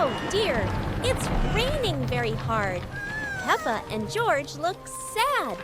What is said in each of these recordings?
Oh dear, it's raining very hard. Peppa and George look sad.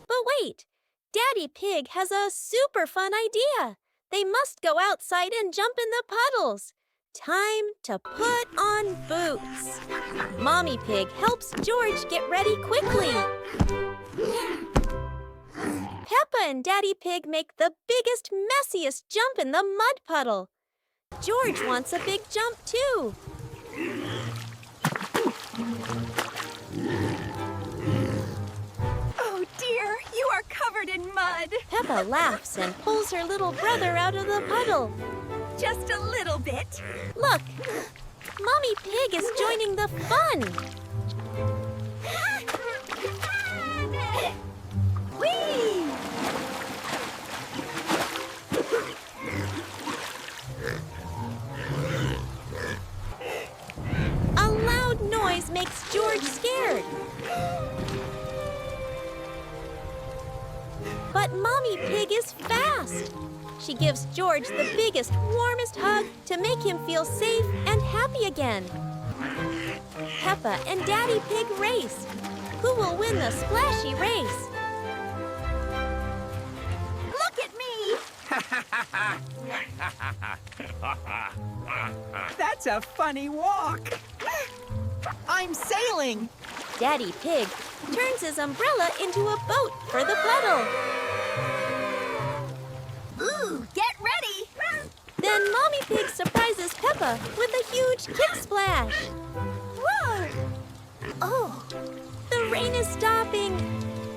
But wait, Daddy Pig has a super fun idea. They must go outside and jump in the puddles. Time to put on boots. Mommy Pig helps George get ready quickly. Peppa and Daddy Pig make the biggest, messiest jump in the mud puddle. George wants a big jump too. Oh dear, you are covered in mud. Peppa laughs and pulls her little brother out of the puddle. Just a little bit. Look, Mommy Pig is joining the fun. Whee! A loud noise makes George scared. But Mommy Pig is fast. She gives George the biggest, warmest hug to make him feel safe and happy again. Peppa and Daddy Pig race. Who will win the splashy race? Look at me! That's a funny walk. I'm sailing. Daddy Pig turns his umbrella into a boat for the puddle. Ooh, get ready! Then Mommy Pig surprises Peppa with a huge kick splash. Whoa! Oh, the rain is stopping.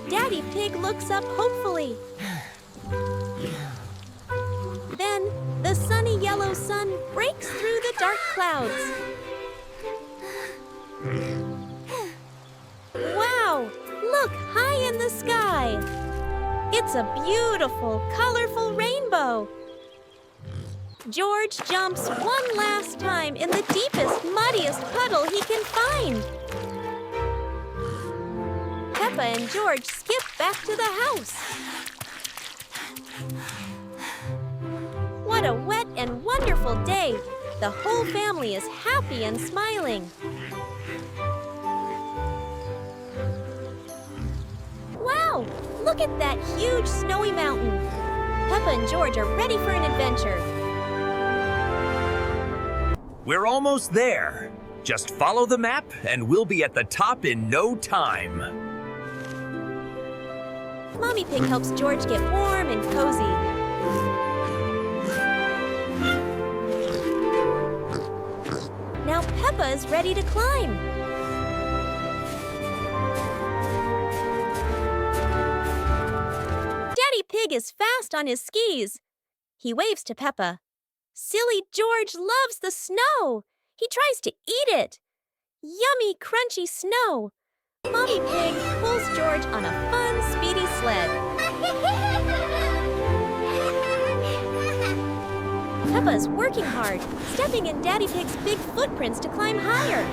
Daddy Pig looks up hopefully. Then the sunny yellow sun breaks through the dark clouds. Wow, look high in the sky. It's a beautiful, colorful rainbow. George jumps one last time in the deepest, muddiest puddle he can find. Peppa and George skip back to the house. What a wet and wonderful day. The whole family is happy and smiling. Wow, look at that huge snowy mountain. Peppa and George are ready for an adventure. We're almost there. Just follow the map and we'll be at the top in no time. Mommy Pig helps George get warm and cozy. Now Peppa is ready to climb. Daddy Pig is fast on his skis. He waves to Peppa. Silly George loves the snow. He tries to eat it. Yummy, crunchy snow. Mommy Pig pulls George on a fun, speedy sled. Peppa is working hard, stepping in Daddy Pig's big footprints to climb higher.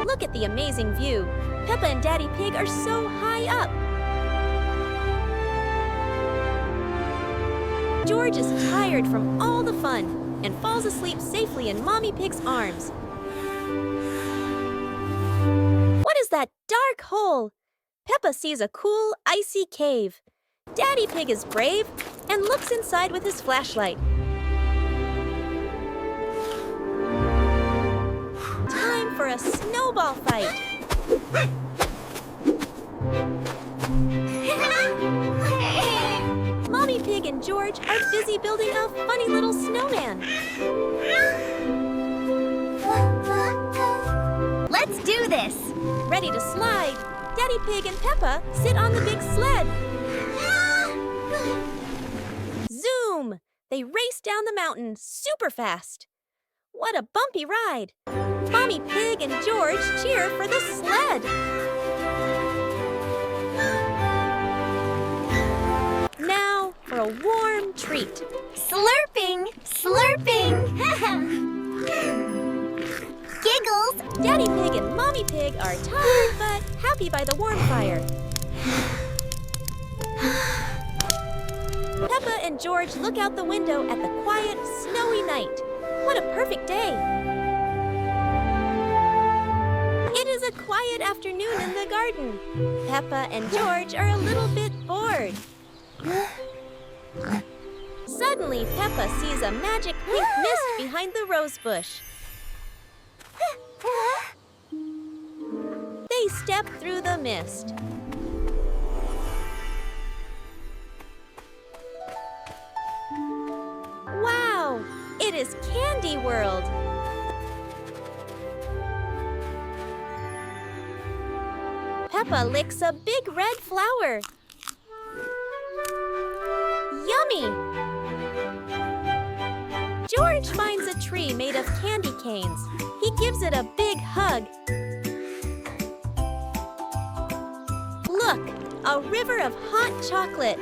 Look at the amazing view. Peppa and Daddy Pig are so high up. George is tired from all the fun and falls asleep safely in Mommy Pig's arms. What is that dark hole? Peppa sees a cool, icy cave. Daddy Pig is brave and looks inside with his flashlight. Time for a snowball fight. Mommy Pig and George are busy building a funny little snowman. Let's do this. Ready to slide, Daddy Pig and Peppa sit on the big sled. Zoom! They race down the mountain super fast. What a bumpy ride. Mommy Pig and George cheer for the sled. Now for a warm treat. Slurping, slurping. Giggles. Daddy Pig and Mommy Pig are tired but happy by the warm fire. Peppa and and George look out the window at the quiet, snowy night. What a perfect day! It is a quiet afternoon in the garden. Peppa and George are a little bit bored. Suddenly, Peppa sees a magic pink mist behind the rose bush. They step through the mist. Wow! It is Candy World! Peppa licks a big red flower. Yummy! George finds a tree made of candy canes. He gives it a big hug. Look, a river of hot chocolate.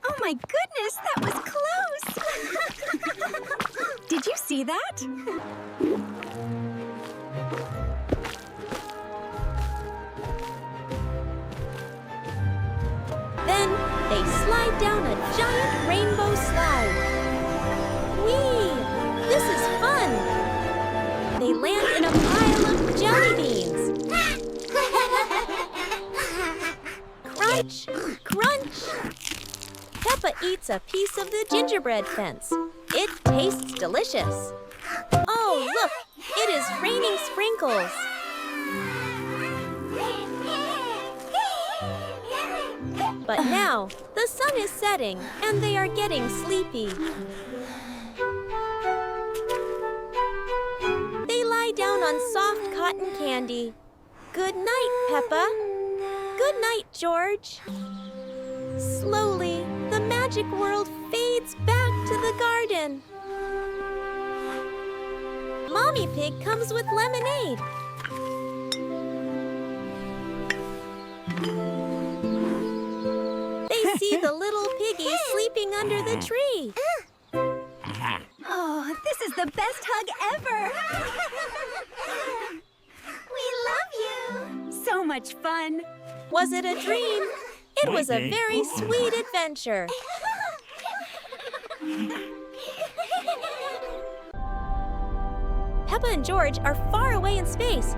Oh my goodness, that was close! Did you see that? Then they slide down a giant rainbow slide. Whee! This is fun! They land in a pile of jelly beans. Crunch! Crunch! Peppa eats a piece of the gingerbread fence. It tastes delicious. Oh, look! It is raining sprinkles. But now, the sun is setting and they are getting sleepy. They lie down on soft cotton candy. Good night, Peppa. Good night, George. Slowly, the magic world fades back to the garden. Mommy Pig comes with lemonade. They see the little piggies sleeping under the tree. Oh, this is the best hug ever! We love you! So much fun! Was it a dream? It was a very sweet adventure. Peppa and George are far away in space.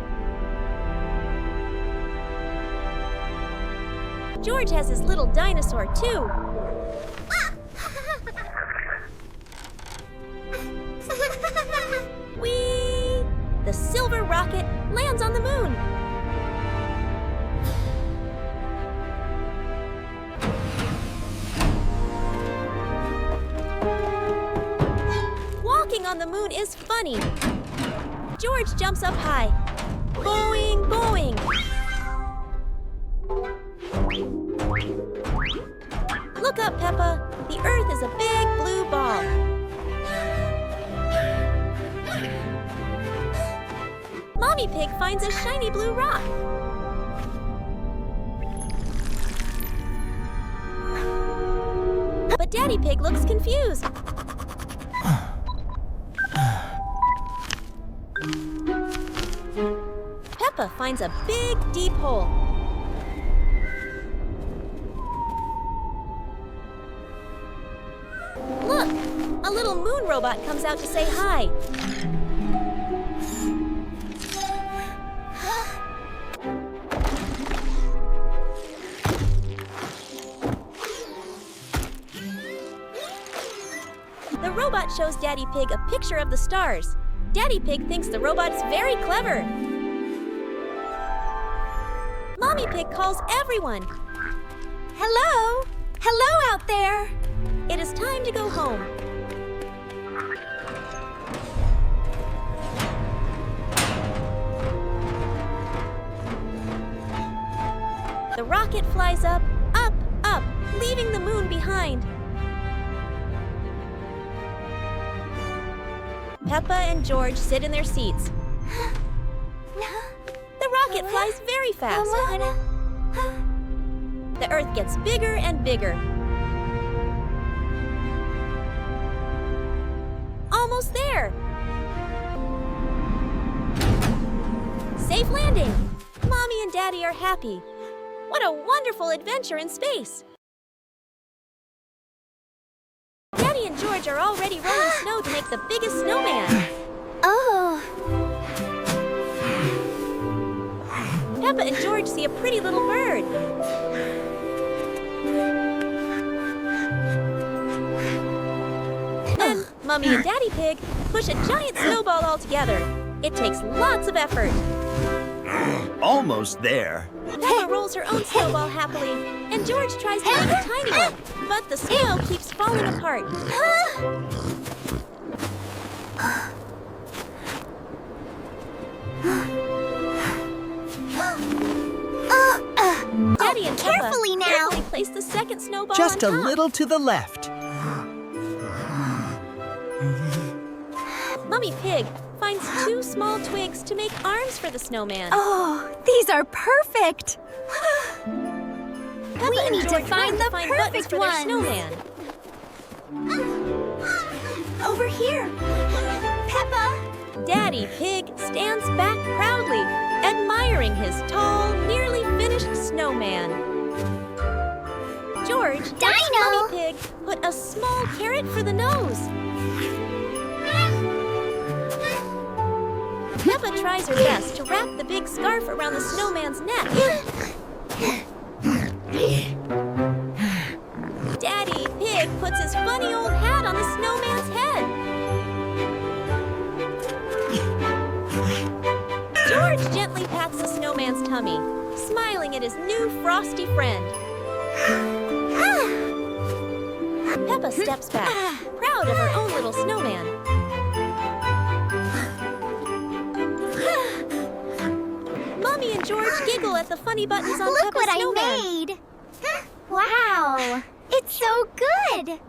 George has his little dinosaur, too. Whee! The silver rocket lands on the moon. Walking on the moon is funny. George jumps up high. Boing, boing. Look up, Peppa. The Earth is a big blue ball. Mommy Pig finds a shiny blue rock. But Daddy Pig looks confused. Peppa finds a big, deep hole. Look! A little moon robot comes out to say hi. The robot shows Daddy Pig a picture of the stars. Daddy Pig thinks the robot is very clever. Mommy Pig calls everyone. Hello? Hello out there! It is time to go home. The rocket flies up, up, up, leaving the moon behind. Peppa and George sit in their seats. The rocket flies very fast. The Earth gets bigger and bigger. Almost there. Safe landing! Mommy and Daddy are happy. What a wonderful adventure in space! Daddy and George are already rolling snow to make the biggest snowman. Oh. Peppa and George see a pretty little bird. Then, Mommy and Daddy Pig push a giant snowball all together. It takes lots of effort. Almost there. Peppa rolls her own snowball happily, and George tries to make a tiny one, but the snow keeps falling apart. Daddy and Peppa Carefully now. carefully place the second snowball Just a on top. little to the left. Mummy Pig finds 2 small twigs to make arms for the snowman. Oh, these are perfect. Peppa we and need to George find run the find buttons perfect for their ones. snowman. Over here. Peppa. Daddy Pig stands back proudly, admiring his tall, nearly finished snowman. George helps Dino. Mummy Pig put a small carrot for the nose. Peppa tries her best to wrap the big scarf around the snowman's neck. Daddy Pig puts his funny old hat on the snowman's head. George gently pats the snowman's tummy, smiling at his new frosty friend. Peppa steps back, proud of her own little snowman. Mommy and George giggle at the funny buttons on Look Peppa's what snowman. I made. Wow. It's so good.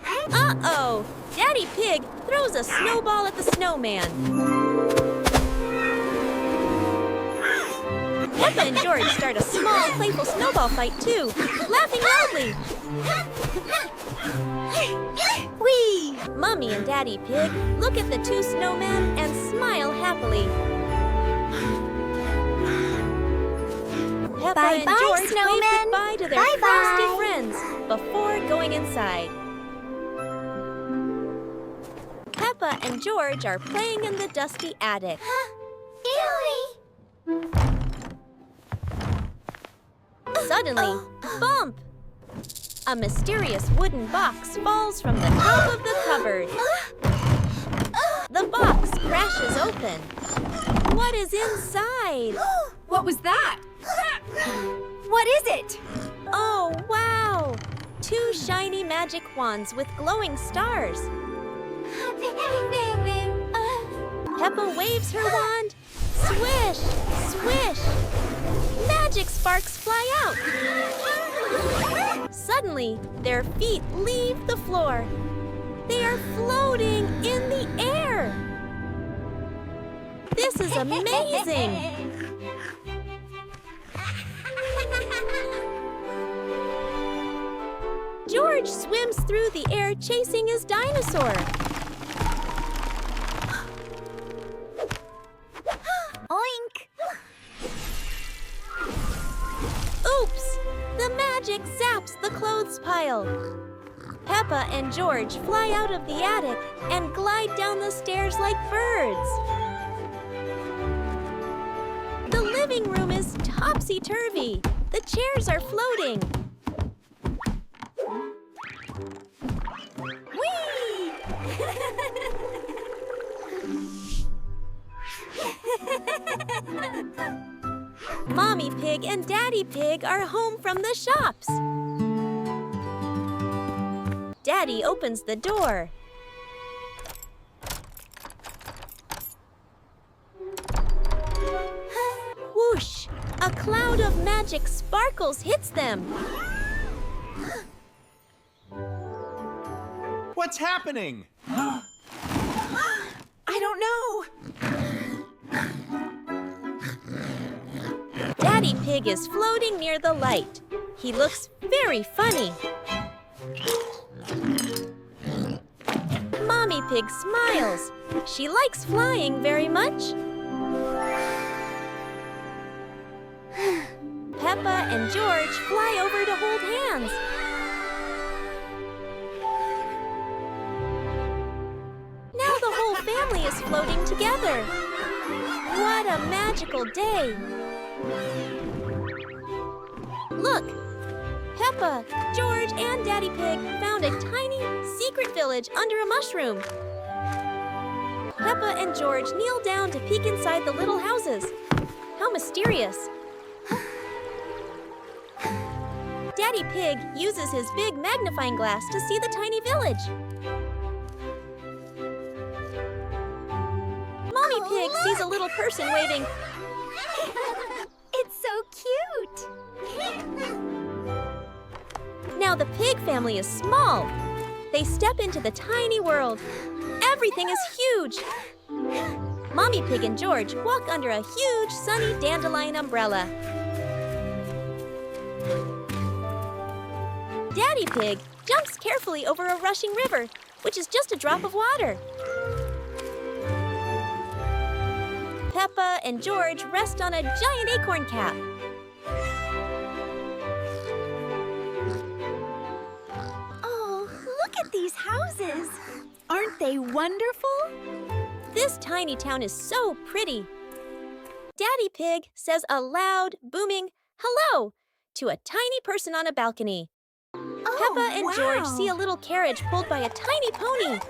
Uh-oh! Daddy Pig throws a snowball at the snowman. Peppa and George start a small, playful snowball fight, too, laughing loudly. Whee! Mommy and Daddy Pig look at the 2 snowmen and smile happily. Peppa and Bye-bye, George wave snowmen. goodbye to their Bye-bye. frosty friends before going inside. Peppa and George are playing in the dusty attic. Suddenly, bump! A mysterious wooden box falls from the top of the cupboard. The box crashes open. What is inside? What was that? What is it? Oh, wow! 2 shiny magic wands with glowing stars. Peppa waves her wand. Swish! Swish! Magic sparks fly out. Suddenly, their feet leave the floor. They are floating in the air. This is amazing! George swims through the air chasing his dinosaur. Oink! Oops! The magic zaps the clothes pile. Peppa and George fly out of the attic and glide down the stairs like birds. The living room is topsy-turvy. The chairs are floating. Whee! Mommy Pig and Daddy Pig are home from the shops. Daddy opens the door. Whoosh! A cloud of magic sparkles hits them. What's happening? I don't know. Daddy Pig is floating near the light. He looks very funny. Mommy Pig smiles. She likes flying very much. Peppa and George fly over to hold hands. Now the whole family is floating together. What a magical day! Look! Peppa, George, and Daddy Pig found a tiny, secret village under a mushroom. Peppa and George kneel down to peek inside the little houses. How mysterious! Daddy Pig uses his big magnifying glass to see the tiny village. Mommy Pig sees a little person waving. It's so cute! Now the pig family is small. They step into the tiny world. Everything is huge. Mommy Pig and George walk under a huge sunny dandelion umbrella. Daddy Pig jumps carefully over a rushing river, which is just a drop of water. Peppa and George rest on a giant acorn cap. Oh, look at these houses! Aren't they wonderful? This tiny town is so pretty. Daddy Pig says a loud, booming hello to a tiny person on a balcony. Peppa and George see a little carriage pulled by a tiny pony.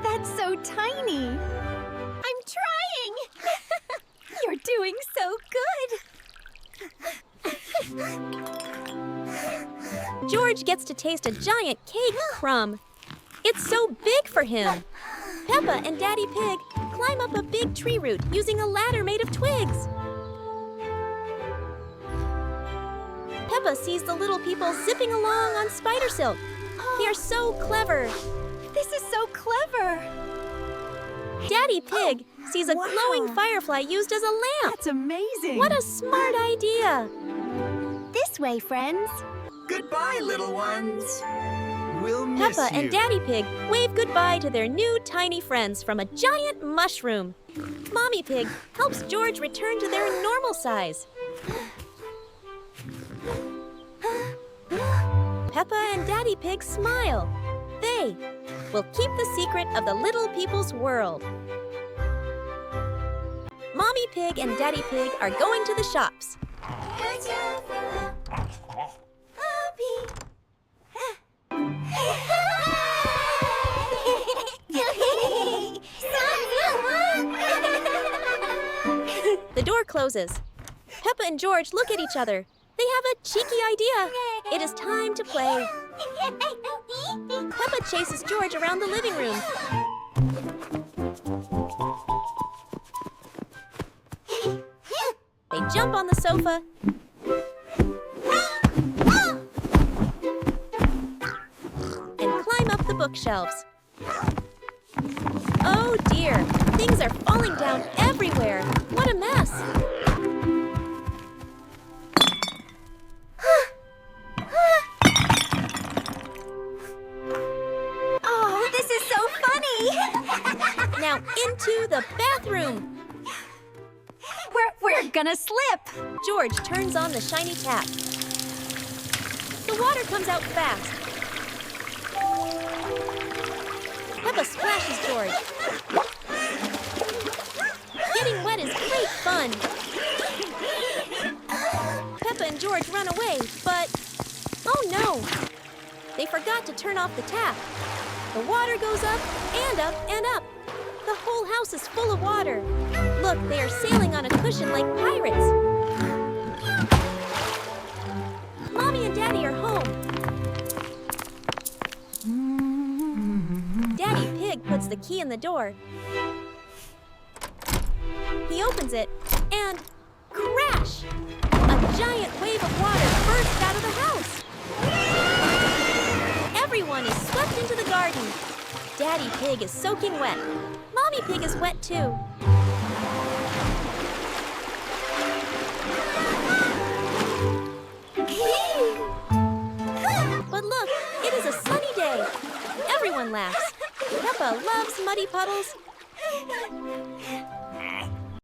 That's so tiny. I'm trying. You're doing so good. George gets to taste a giant cake crumb. It's so big for him. Peppa and Daddy Pig climb up a big tree root using a ladder made of twigs. Peppa sees the little people zipping along on spider silk. They are so clever. This is so clever. Daddy Pig sees a glowing firefly used as a lamp. That's amazing. What a smart idea. This way, friends. Goodbye, little ones. We'll miss Peppa you. and Daddy Pig wave goodbye to their new tiny friends from a giant mushroom. Mommy Pig helps George return to their normal size. Peppa and Daddy Pig smile. They will keep the secret of the little people's world. Mommy Pig and Daddy Pig are going to the shops. The door closes. Peppa and George look at each other. They have a cheeky idea. It is time to play. Peppa chases George around the living room. They jump on the sofa and climb up the bookshelves. Oh dear, things are falling down everywhere. What a mess. Oh, this is so funny. Now into the bathroom. We're gonna slip. George turns on the shiny tap. The water comes out fast. Peppa splashes George. Getting wet is great fun. Peppa and George run away, but oh no! They forgot to turn off the tap. The water goes up and up and up. The whole house is full of water. Look, they are sailing on a cushion like pirates. Mommy and Daddy are home. Daddy Pig puts the key in the door. He opens it and crash! A giant wave of water bursts out of the house. Everyone is swept into the garden. Daddy Pig is soaking wet. Mommy Pig is wet too. But look, it is a sunny day. Everyone laughs. Peppa loves muddy puddles.